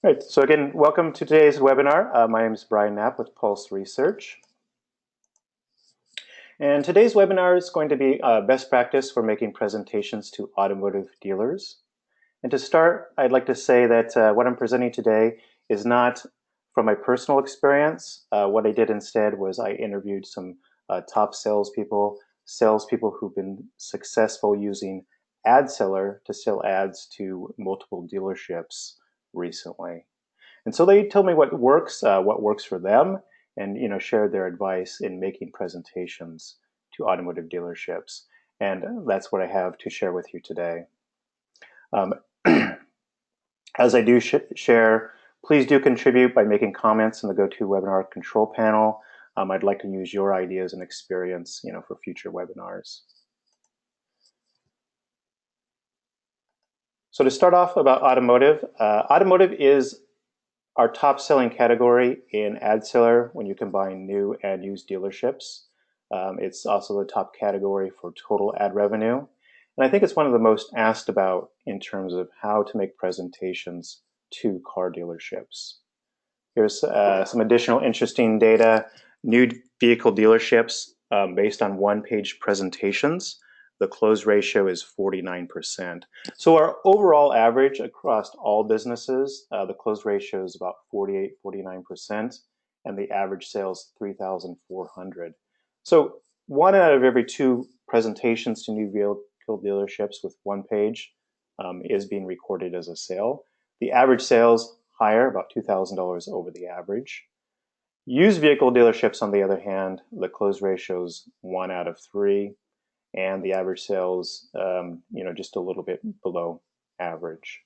Right. So again, welcome to today's webinar. My name is Brian Knapp with Pulse Research. And today's webinar is going to be best practice for making presentations to automotive dealers. And to start, I'd like to say that what I'm presenting today is not from my personal experience. What I did instead was I interviewed some top salespeople who've been successful using AdSeller to sell ads to multiple dealerships recently. And so they told me what works for them, and shared their advice in making presentations to automotive dealerships. And that's what I have to share with you today. Um, as I do share, please do contribute by making comments in the GoToWebinar control panel. I'd like to use your ideas and experience, for future webinars. So to start off about automotive, automotive is our top selling category in AdSeller when you combine new and used dealerships. It's also the top category for total ad revenue. And I think it's one of the most asked about in terms of how to make presentations to car dealerships. Here's some additional interesting data. New vehicle dealerships, based on one-page presentations, the close ratio is 49%. So our overall average across all businesses, the close ratio is about 49%, and the average sales 3,400. So one out of every two presentations to new vehicle dealerships with one page is being recorded as a sale. The average sales higher, about $2,000 over the average. Used vehicle dealerships, on the other hand, the close ratio is 1 out of 3, and the average sales, just a little bit below average.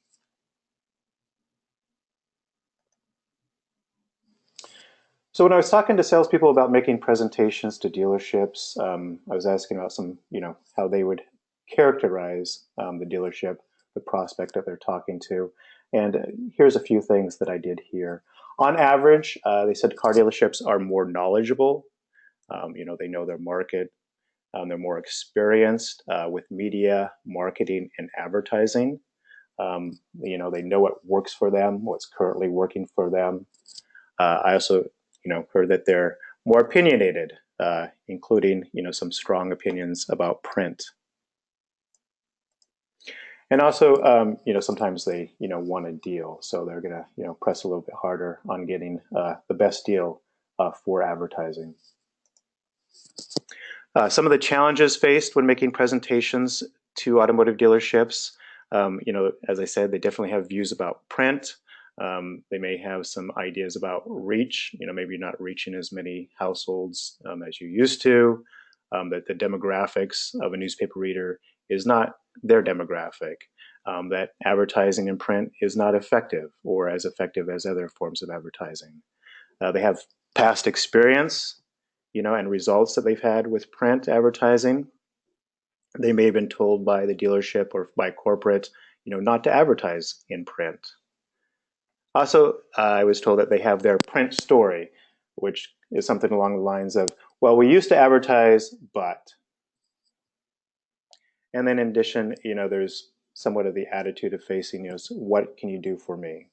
So when I was talking to salespeople about making presentations to dealerships, I was asking about some, how they would characterize the dealership, the prospect that they're talking to. And here's a few things that I did here. On average, they said car dealerships are more knowledgeable. They know their market. They're more experienced with media, marketing, and advertising. They know what works for them, what's currently working for them. I also, heard that they're more opinionated, including, some strong opinions about print. And also, sometimes they, want a deal, so they're going to, press a little bit harder on getting the best deal for advertising. Some of the challenges faced when making presentations to automotive dealerships, as I said, they definitely have views about print. They may have some ideas about reach, maybe not reaching as many households as you used to, that the demographics of a newspaper reader is not their demographic, that advertising in print is not effective or as effective as other forms of advertising. They have past experience, and results that they've had with print advertising. They may have been told by the dealership or by corporate, not to advertise in print. Also, I was told that they have their print story, which is something along the lines of, well, we used to advertise, but. And then in addition, there's somewhat of the attitude of facing, so what can you do for me?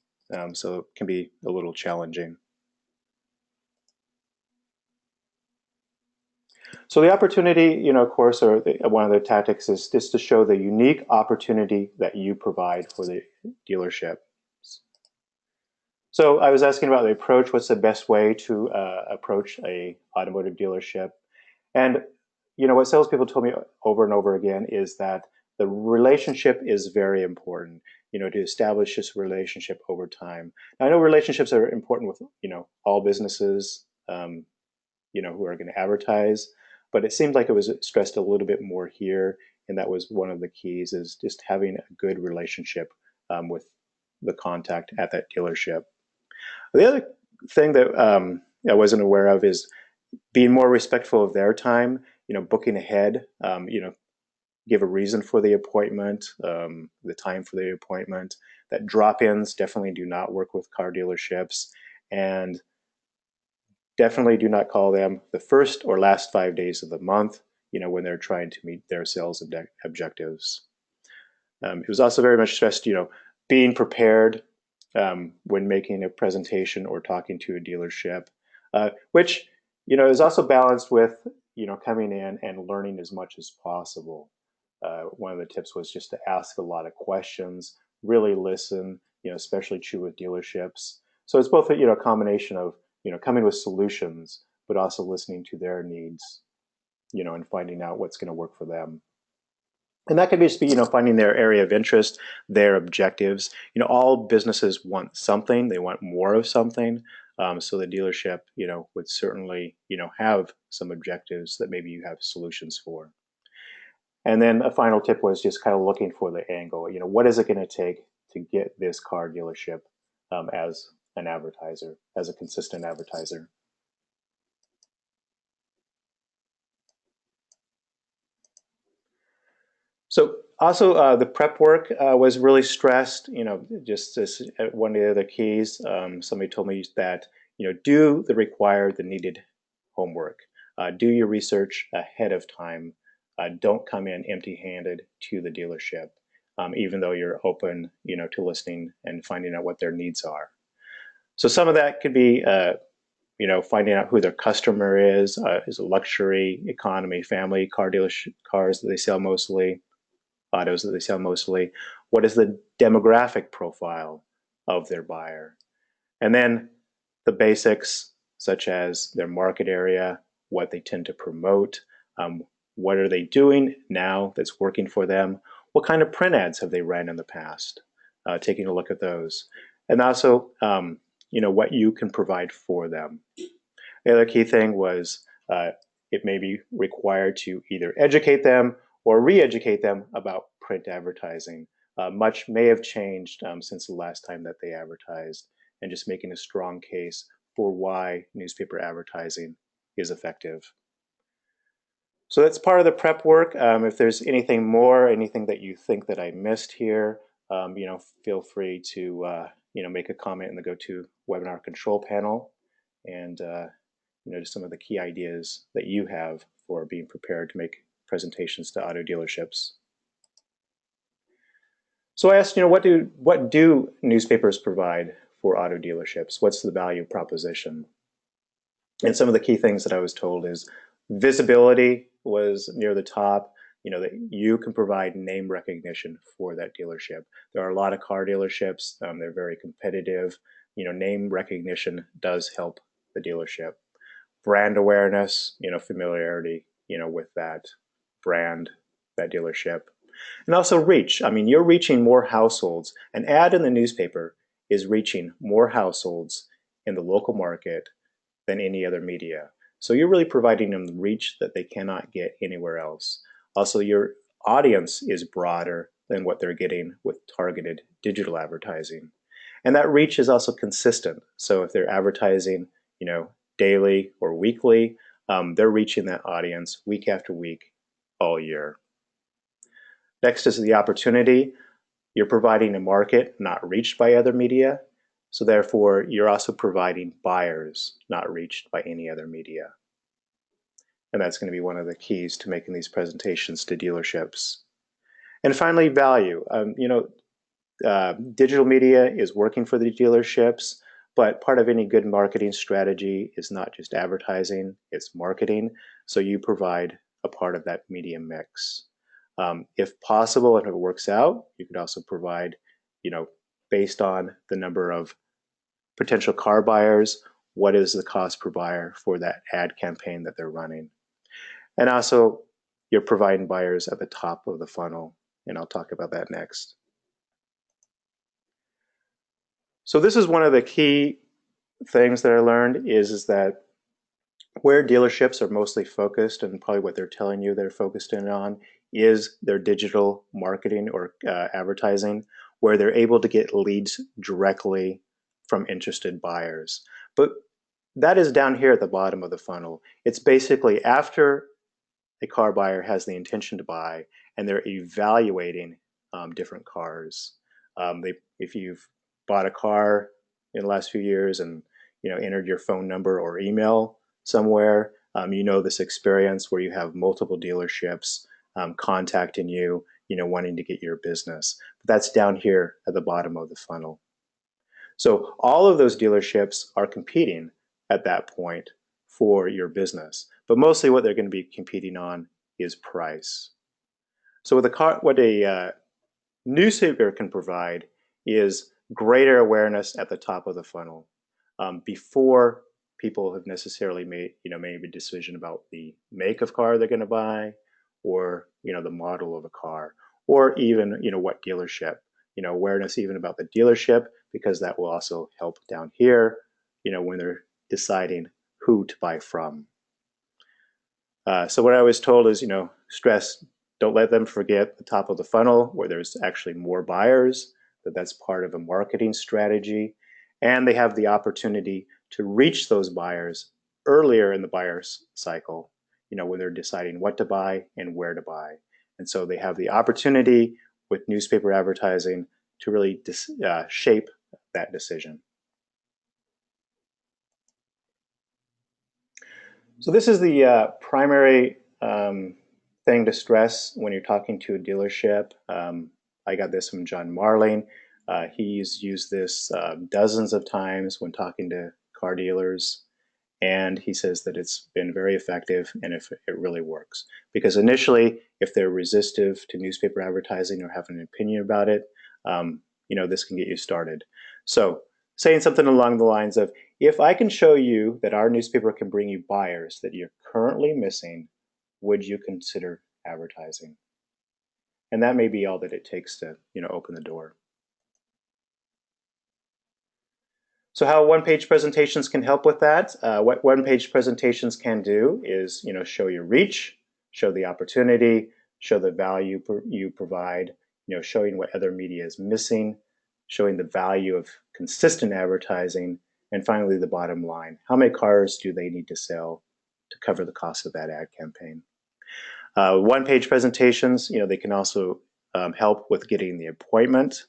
So it can be a little challenging. So the opportunity, of course, or one of the tactics is just to show the unique opportunity that you provide for the dealership. So I was asking about the approach. What's the best way to approach a automotive dealership? And what salespeople told me over and over again is that the relationship is very important. To establish this relationship over time. Now, I know relationships are important with all businesses, who are going to advertise, but it seemed like it was stressed a little bit more here, and that was one of the keys is just having a good relationship with the contact at that dealership. The other thing that I wasn't aware of is being more respectful of their time, booking ahead, give a reason for the appointment, the time for the appointment, that drop-ins definitely do not work with car dealerships, and definitely do not call them the first or last 5 days of the month, when they're trying to meet their sales objectives. It was also very much stressed, being prepared, when making a presentation or talking to a dealership, which is also balanced with coming in and learning as much as possible. One of the tips was just to ask a lot of questions, really listen, especially true with dealerships. So it's both a combination of coming with solutions, but also listening to their needs, and finding out what's going to work for them. And that could just be, finding their area of interest, their objectives. All businesses want something. They want more of something. So the dealership, would certainly, have some objectives that maybe you have solutions for. And then a final tip was just kind of looking for the angle. What is it going to take to get this car dealership as an advertiser, as a consistent advertiser? So also the prep work was really stressed. Just as one of the other keys, somebody told me that do the needed homework, do your research ahead of time. Don't come in empty-handed to the dealership, even though you're open, to listening and finding out what their needs are. So some of that could be, finding out who their customer is it luxury, economy, family, cars that they sell mostly, autos that they sell mostly. What is the demographic profile of their buyer? And then the basics, such as their market area, what they tend to promote, what are they doing now that's working for them, what kind of print ads have they ran in the past, taking a look at those. And also, what you can provide for them. The other key thing was it may be required to either educate them or re-educate them about print advertising. Much may have changed since the last time that they advertised, and just making a strong case for why newspaper advertising is effective. So that's part of the prep work. If there's anything more, anything that you think that I missed here, feel free to make a comment in the GoToWebinar control panel, and just some of the key ideas that you have for being prepared to make presentations to auto dealerships. So I asked, what do newspapers provide for auto dealerships? What's the value proposition? And some of the key things that I was told is visibility was near the top, that you can provide name recognition for that dealership. There are a lot of car dealerships. They're very competitive. Name recognition does help the dealership. Brand awareness, familiarity, with that brand, that dealership. And also reach. I mean, you're reaching more households. An ad in the newspaper is reaching more households in the local market than any other media. So you're really providing them reach that they cannot get anywhere else. Also, your audience is broader than what they're getting with targeted digital advertising. And that reach is also consistent. So if they're advertising, daily or weekly, they're reaching that audience week after week all year. Next is the opportunity. You're providing a market not reached by other media, so therefore you're also providing buyers not reached by any other media. And that's going to be one of the keys to making these presentations to dealerships. And finally, value. Digital media is working for the dealerships, but part of any good marketing strategy is not just advertising, it's marketing. So you provide a part of that media mix. If possible, and if it works out, you could also provide, based on the number of potential car buyers, what is the cost per buyer for that ad campaign that they're running. And also, you're providing buyers at the top of the funnel, and I'll talk about that next. So this is one of the key things that I learned is that where dealerships are mostly focused, and probably what they're telling you they're focused in on, is their digital marketing or advertising, where they're able to get leads directly from interested buyers. But that is down here at the bottom of the funnel. It's basically after a car buyer has the intention to buy and they're evaluating different cars. If you've bought a car in the last few years and entered your phone number or email somewhere, this experience where you have multiple dealerships contacting you, wanting to get your business. But that's down here at the bottom of the funnel. So all of those dealerships are competing at that point for your business. But mostly what they're going to be competing on is price. So what a newspaper can provide is greater awareness at the top of the funnel before people have necessarily made a decision about the make of car they're going to buy, or the model of a car, or even what dealership. Awareness even about the dealership, because that will also help down here when they're deciding who to buy from. So what I was told is, stress, don't let them forget the top of the funnel where there's actually more buyers, that's part of a marketing strategy. And they have the opportunity to reach those buyers earlier in the buyer's cycle, when they're deciding what to buy and where to buy. And so they have the opportunity with newspaper advertising to really shape that decision. So this is the primary thing to stress when you're talking to a dealership. I got this from John Marling. He's used this dozens of times when talking to car dealers, and he says that it's been very effective and if it really works. Because initially, if they're resistive to newspaper advertising or have an opinion about it, this can get you started. So saying something along the lines of, if I can show you that our newspaper can bring you buyers that you're currently missing, would you consider advertising? And that may be all that it takes to, open the door. So how one-page presentations can help with that? What one-page presentations can do is, show your reach, show the opportunity, show the value you provide, showing what other media is missing, showing the value of consistent advertising, and finally the bottom line. How many cars do they need to sell to cover the cost of that ad campaign? One-page presentations, they can also help with getting the appointment.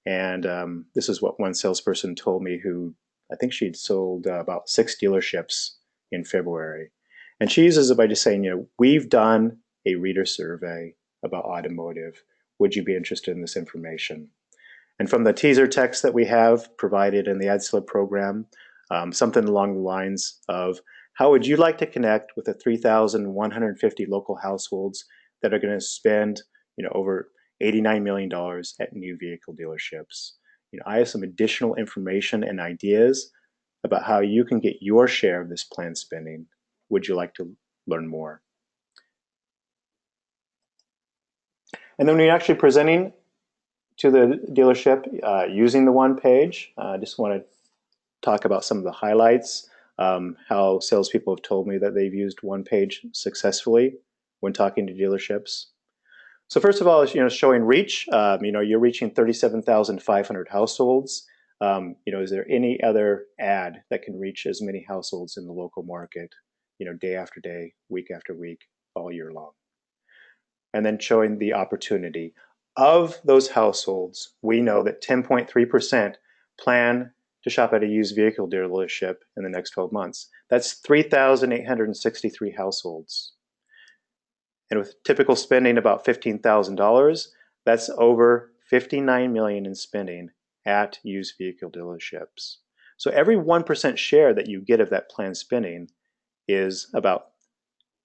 And this is what one salesperson told me, who I think she'd sold about 6 dealerships in February. And she uses it by just saying, we've done a reader survey about automotive. Would you be interested in this information? And from the teaser text that we have provided in the AdSlip program, something along the lines of, how would you like to connect with the 3,150 local households that are going to spend, over $89 million at new vehicle dealerships? I have some additional information and ideas about how you can get your share of this planned spending. Would you like to learn more? And then when you're actually presenting to the dealership using the one page, I just want to talk about some of the highlights, how salespeople have told me that they've used one page successfully when talking to dealerships. So first of all, is showing reach. You're reaching 37,500 households. Is there any other ad that can reach as many households in the local market? Day after day, week after week, all year long. And then showing the opportunity. Of those households, we know that 10.3% plan to shop at a used vehicle dealership in the next 12 months. That's 3,863 households. And with typical spending about $15,000, that's over $59 million in spending at used vehicle dealerships. So every 1% share that you get of that planned spending is about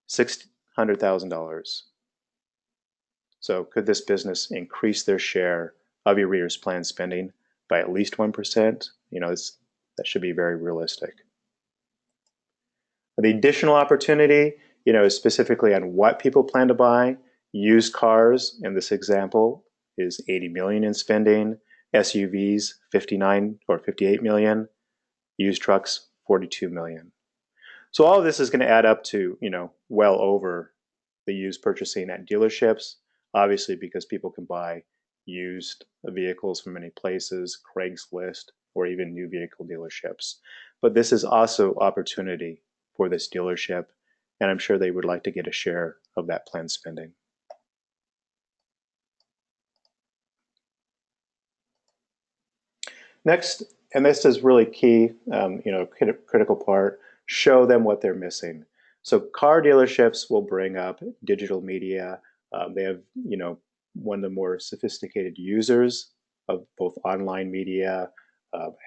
$600,000. So could this business increase their share of your reader's planned spending by at least 1%? That should be very realistic. The additional opportunity, is specifically on what people plan to buy. Used cars, in this example, is 80 million in spending. SUVs, 59 or 58 million. Used trucks, 42 million. So all of this is going to add up to, well over the used purchasing at dealerships, obviously because people can buy used vehicles from many places, Craigslist, or even new vehicle dealerships. But this is also opportunity for this dealership, and I'm sure they would like to get a share of that planned spending. Next, and this is really key, critical part, show them what they're missing. So car dealerships will bring up digital media. They have, one of the more sophisticated users of both online media,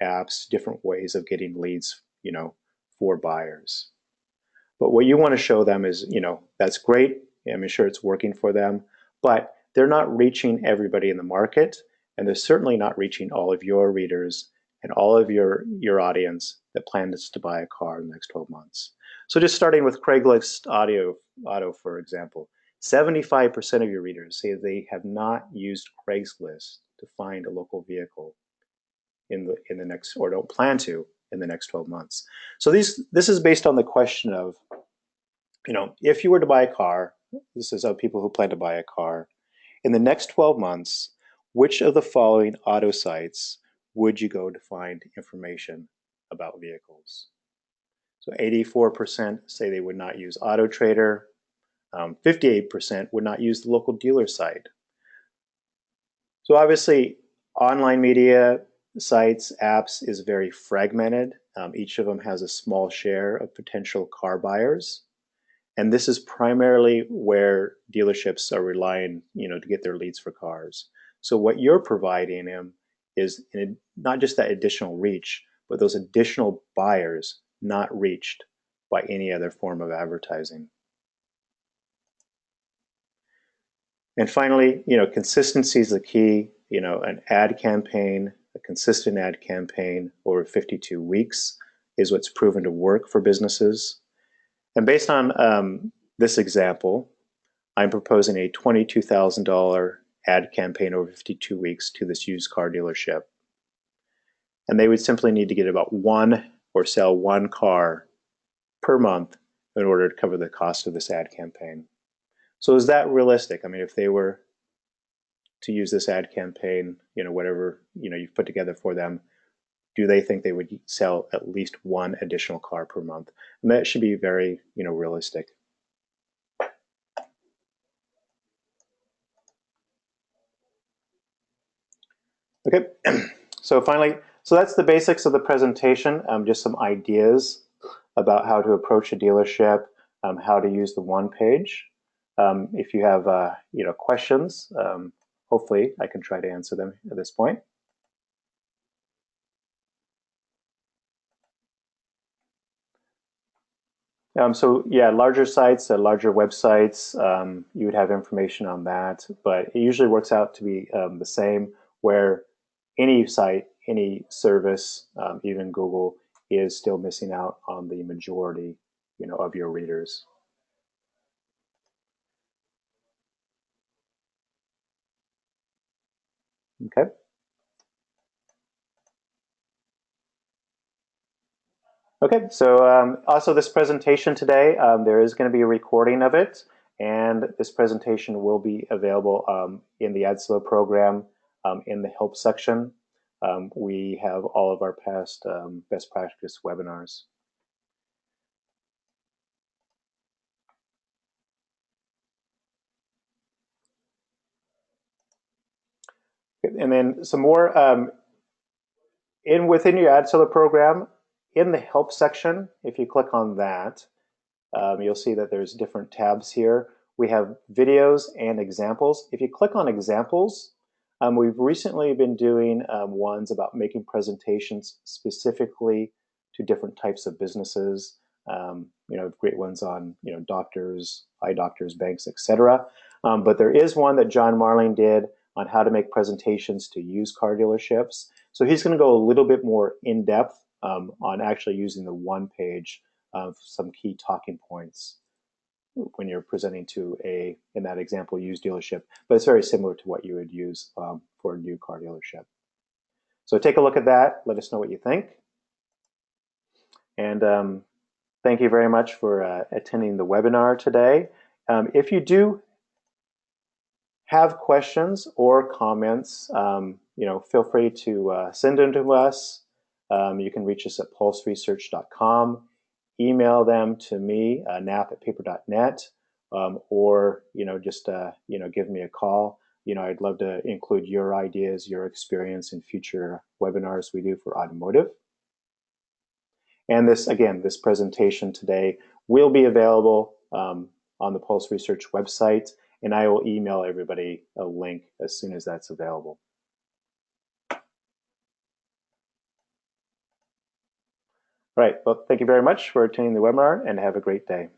apps, different ways of getting leads, for buyers. But what you want to show them is, that's great. I'm sure it's working for them, but they're not reaching everybody in the market, and they're certainly not reaching all of your readers and all of your audience that plans to buy a car in the next 12 months. So just starting with Craigslist Auto, for example, 75% of your readers say they have not used Craigslist to find a local vehicle in the next, or don't plan to in the next 12 months. So this is based on the question of, if you were to buy a car, this is of people who plan to buy a car, in the next 12 months, which of the following auto sites would you go to find information about vehicles? So 84% say they would not use Auto Trader. 58% would not use the local dealer site. So obviously, online media sites, apps is very fragmented. Each of them has a small share of potential car buyers. And this is primarily where dealerships are relying, to get their leads for cars. So what you're providing them is not just that additional reach, but those additional buyers not reached by any other form of advertising. And finally, consistency is the key. An ad campaign, a consistent ad campaign over 52 weeks is what's proven to work for businesses. And based on this example, I'm proposing a $22,000 ad campaign over 52 weeks to this used car dealership. And they would simply need to get about one or sell one car per month in order to cover the cost of this ad campaign. So is that realistic? I mean, if they were to use this ad campaign, whatever, you've put together for them, do they think they would sell at least one additional car per month? And that should be very, realistic. Okay, so finally, so that's the basics of the presentation, just some ideas about how to approach a dealership, how to use the one page. If you have, questions, hopefully I can try to answer them at this point. So yeah, larger sites, larger websites, you would have information on that, but it usually works out to be the same, where any site, any service, even Google, is still missing out on the majority, of your readers. Okay. Okay, so also this presentation today, there is going to be a recording of it, and this presentation will be available in the AdSilo program in the help section. We have all of our past best practice webinars. And then some more within your AdSilo program, in the help section, if you click on that, you'll see that there's different tabs here. We have videos and examples. If you click on examples, we've recently been doing ones about making presentations specifically to different types of businesses. Great ones on doctors, eye doctors, banks, etc. But there is one that John Marling did on how to make presentations to used car dealerships. So he's going to go a little bit more in depth on actually using the one page of some key talking points when you're presenting to in that example, used dealership. But it's very similar to what you would use for a new car dealership. So take a look at that. Let us know what you think. And thank you very much for attending the webinar today. If you do have questions or comments, feel free to send them to us. You can reach us at pulseresearch.com. Email them to me, nap@paper.net, or just give me a call. I'd love to include your ideas, your experience in future webinars we do for automotive. And this presentation today will be available on the Pulse Research website, and I will email everybody a link as soon as that's available. All right. Well, thank you very much for attending the webinar and have a great day.